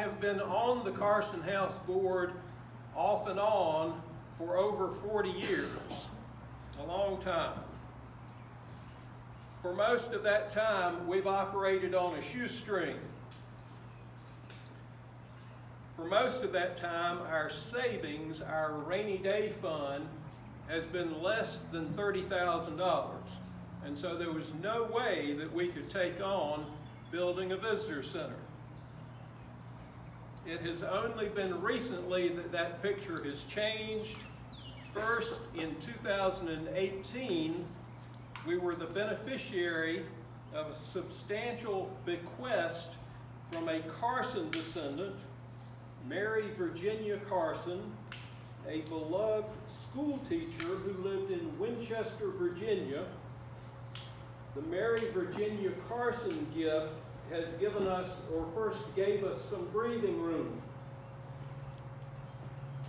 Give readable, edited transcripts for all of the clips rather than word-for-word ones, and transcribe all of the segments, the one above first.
have been on the Carson House board off and on for over 40 years, a long time. For most of that time, we've operated on a shoestring. For most of that time, our savings, our rainy day fund, has been less than $30,000. And so there was no way that we could take on building a visitor center. It has only been recently that that picture has changed. First, in 2018, we were the beneficiary of a substantial bequest from a Carson descendant, Mary Virginia Carson, a beloved school teacher who lived in Winchester, Virginia. The Mary Virginia Carson gift has given us, or first gave us, some breathing room.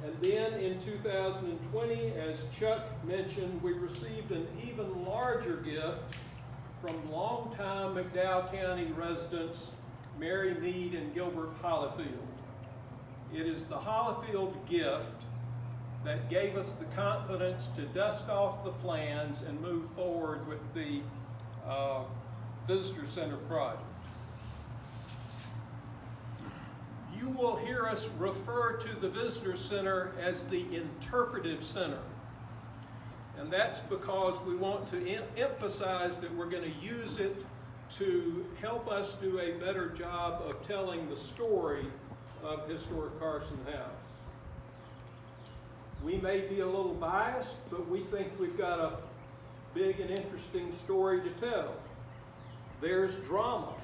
And then in 2020, as Chuck mentioned, we received an even larger gift from longtime McDowell County residents Mary Mead and Gilbert Hollifield. It is the Hollifield gift that gave us the confidence to dust off the plans and move forward with the Visitor Center project. You will hear us refer to the Visitor Center as the Interpretive Center. And that's because we want to emphasize that we're going to use it to help us do a better job of telling the story of historic Carson House. We may be a little biased, but we think we've got a big and interesting story to tell. There's drama.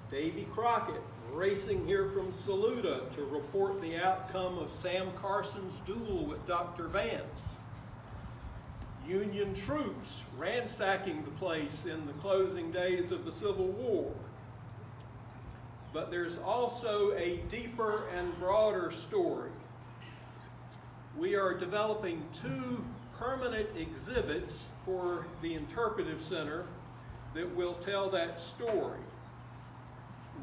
Davy Crockett racing here from Saluda to report the outcome of Sam Carson's duel with Dr. Vance. Union troops ransacking the place in the closing days of the Civil War. But there's also a deeper and broader story. We are developing 2 permanent exhibits for the Interpretive Center that will tell that story.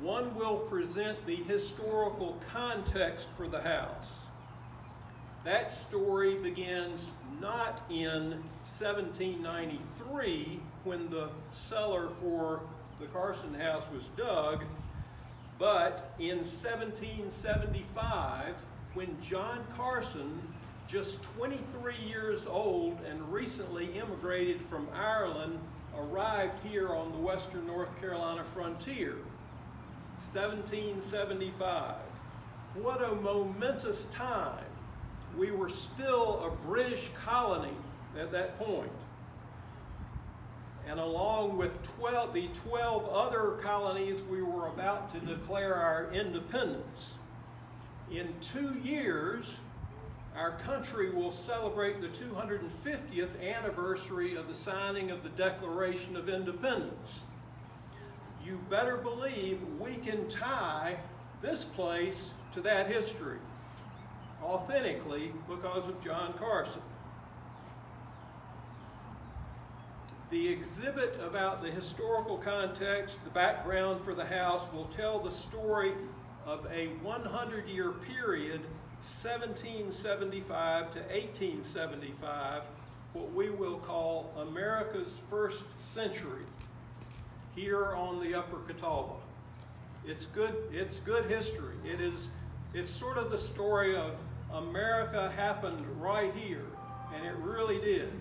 One will present the historical context for the house. That story begins not in 1793 when the cellar for the Carson House was dug, but in 1775 when John Carson, just 23 years old and recently immigrated from Ireland, arrived here on the western North Carolina frontier. 1775. What a momentous time. We were still a British colony at that point. And along with the 12 other colonies, we were about to declare our independence. In 2 years, our country will celebrate the 250th anniversary of the signing of the Declaration of Independence. You better believe we can tie this place to that history authentically because of John Carson. The exhibit about the historical context, the background for the house, will tell the story of a 100-year period, 1775 to 1875, what we will call America's first century, here on the Upper Catawba. It's good history. It's sort of the story of America happened right here, and it really did.